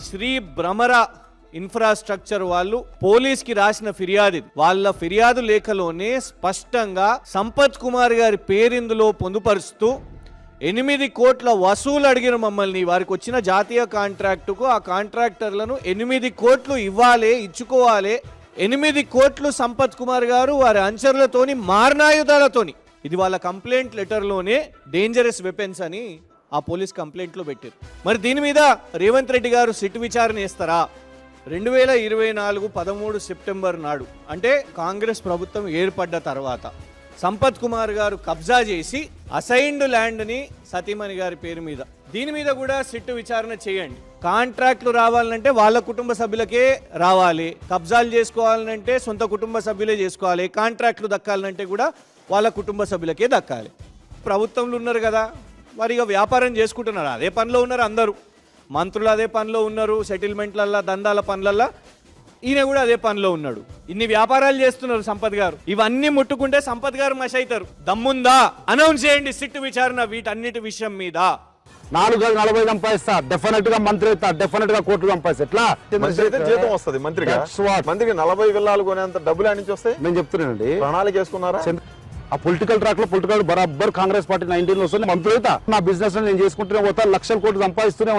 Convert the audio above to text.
Shri Bhramara infrastructure వాళ్ళు police కి రాసిన ఫిర్యాదు. వాళ్ళ ఫిర్యాదు లేఖలోనే స్పష్టంగా సంపత్ కుమార్ గారి పేరిందులో పొందుపరుస్తూ 8 కోట్ల వసూలు అడిగిన మమ్మల్ని. వారికి వచ్చిన జాతీయ కాంట్రాక్టుకు ఆ కాంట్రాక్టర్లను 8 కోట్లు ఇవ్వాలి, ఇచ్చుకోవాలి. 8 కోట్లు సంపత్ కుమార్ గారు వారి అనుచరులతోని మారణాయుధాలతోని, ఇది వాళ్ళ కంప్లైంట్ లెటర్లోనే డేంజరస్ వెపన్స్ అని ఆ పోలీస్ కంప్లైంట్లో పెట్టారు. మరి దీని మీద రేవంత్ రెడ్డి గారు సిట్ విచారణ చేస్తారా? 2024 13 సెప్టెంబర్ నాడు, అంటే కాంగ్రెస్ ప్రభుత్వం ఏర్పడ్డ తర్వాత సంపత్ కుమార్ గారు కబ్జా చేసి అసైన్డ్ ల్యాండ్ని సతీమణి గారి పేరు మీద, దీని మీద కూడా సిట్ విచారణ చేయండి. కాంట్రాక్ట్లు రావాలంటే వాళ్ళ కుటుంబ సభ్యులకే రావాలి, కబ్జాలు చేసుకోవాలంటే సొంత కుటుంబ సభ్యులే చేసుకోవాలి, కాంట్రాక్ట్లు దక్కాలంటే కూడా వాళ్ళ కుటుంబ సభ్యులకే దక్కాలి. ప్రభుత్వంలో ఉన్నారు కదా, వారిగా వ్యాపారం చేసుకుంటున్నారు, అదే పనిలో ఉన్నారు అందరూ. మంత్రులు అదే పనిలో ఉన్నారు, సెటిల్మెంట్లల్లా దందాల పనులల్లా ఈయన కూడా అదే పనిలో ఉన్నాడు. ఇన్ని వ్యాపారాలు చేస్తున్నారు సంపత్ గారు. ఇవన్నీ ముట్టుకుంటే సంపత్ గారు మష్ అవుతారు. దమ్ముందా అనౌన్స్ చేయండి సిట్ విచారణ వీటన్నిటి విషయం మీద. 440 సంపాదిస్తా, డెఫినెట్ గా మంత్రి అవుతా, డెఫినెట్ గా కోట్లు సంపాదిస్తా. ఎట్లా జీతం వస్తుంది మంత్రికి 40 విల్లాలు కొనేంత డబ్బులు నుంచి వస్తాయి. నేను చెప్తున్నానండి, ప్రణాళిక చేసుకున్నారా? ఆ పొలిటికల్ ట్రాక్ లో పొలిటికల్ బరాబర్ కాంగ్రెస్ పార్టీ 19 లో వస్తుంది. మంత్రి అవుతా, నా బిజినెస్ నేను చేసుకుంటూనే పోతా, లక్షల కోట్లు సంపాదిస్తూనే ఉంటా.